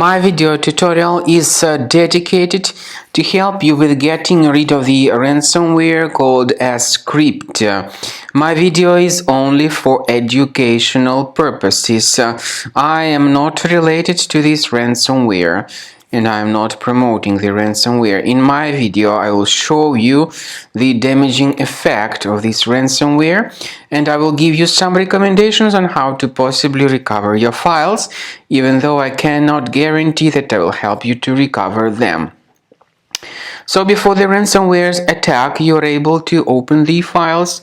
My video tutorial is dedicated to help you with getting rid of the ransomware called Scrypt. My video is only for educational purposes. I am not related to this ransomware and I am not promoting the ransomware. In my video, I will show you the damaging effect of this ransomware, and I will give you some recommendations on how to possibly recover your files, even though I cannot guarantee that I will help you to recover them. So before the ransomware's attack, you're able to open the files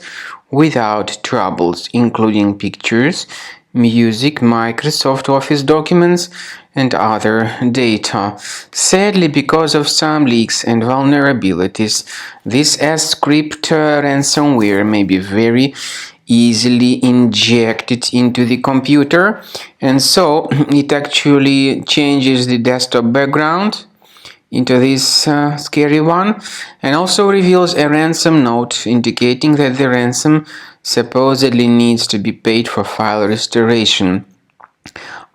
without troubles, including pictures, music, Microsoft Office documents, and other data. Sadly, because of some leaks and vulnerabilities, this Scrypt ransomware may be very easily injected into the computer, and so it actually changes the desktop background into this scary one, and also reveals a ransom note indicating that the ransom supposedly needs to be paid for file restoration.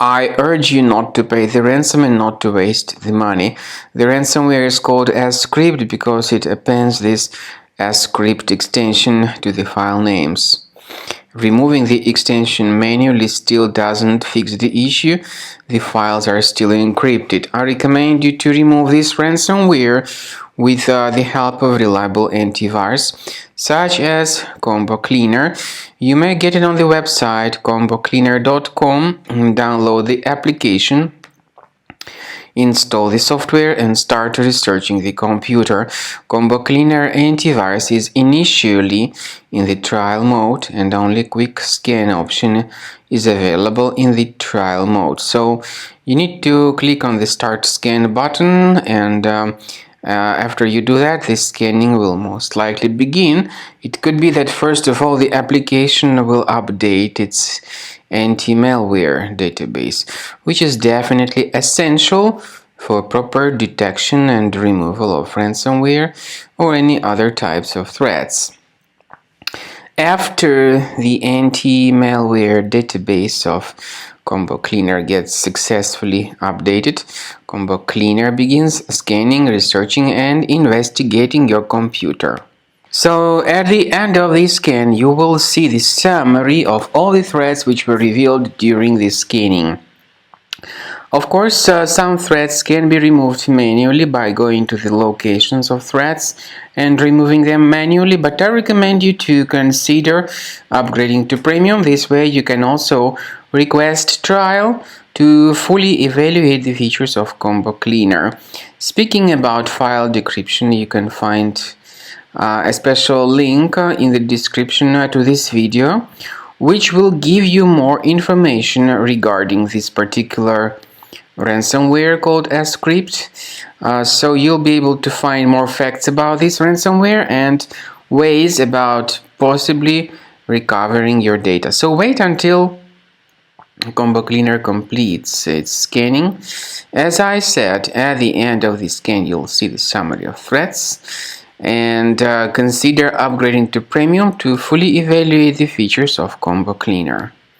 I urge you not to pay the ransom and not to waste the money. The ransomware is called Scrypt because it appends this Scrypt extension to the file names. Removing the extension manually still doesn't fix the issue. The files are still encrypted. I recommend you to remove this ransomware with the help of reliable antivirus, such as Combo Cleaner. You may get it on the website combocleaner.com and download the application. Install the software and start researching the computer. Combo Cleaner Antivirus is initially in the trial mode, and only quick scan option is available in the trial mode. So you need to click on the start scan button, and after you do that, the scanning will most likely begin. It could be that first of all the application will update its anti-malware database, which is definitely essential for proper detection and removal of ransomware or any other types of threats. After the anti-malware database of Combo Cleaner gets successfully updated, Combo Cleaner begins scanning, researching, and investigating your computer. So at the end of this scan, you will see the summary of all the threats which were revealed during this scanning. Of course, some threats can be removed manually by going to the locations of threats and removing them manually, but I recommend you to consider upgrading to premium. This way you can also request trial to fully evaluate the features of Combo Cleaner. Speaking about file decryption, you can find a special link in the description to this video, which will give you more information regarding this particular ransomware called Scrypt. So you'll be able to find more facts about this ransomware and ways about possibly recovering your data. So wait until Combo Cleaner completes its scanning. As I said, at the end of the scan you'll see the summary of threats, and consider upgrading to premium to fully evaluate the features of Combo Cleaner.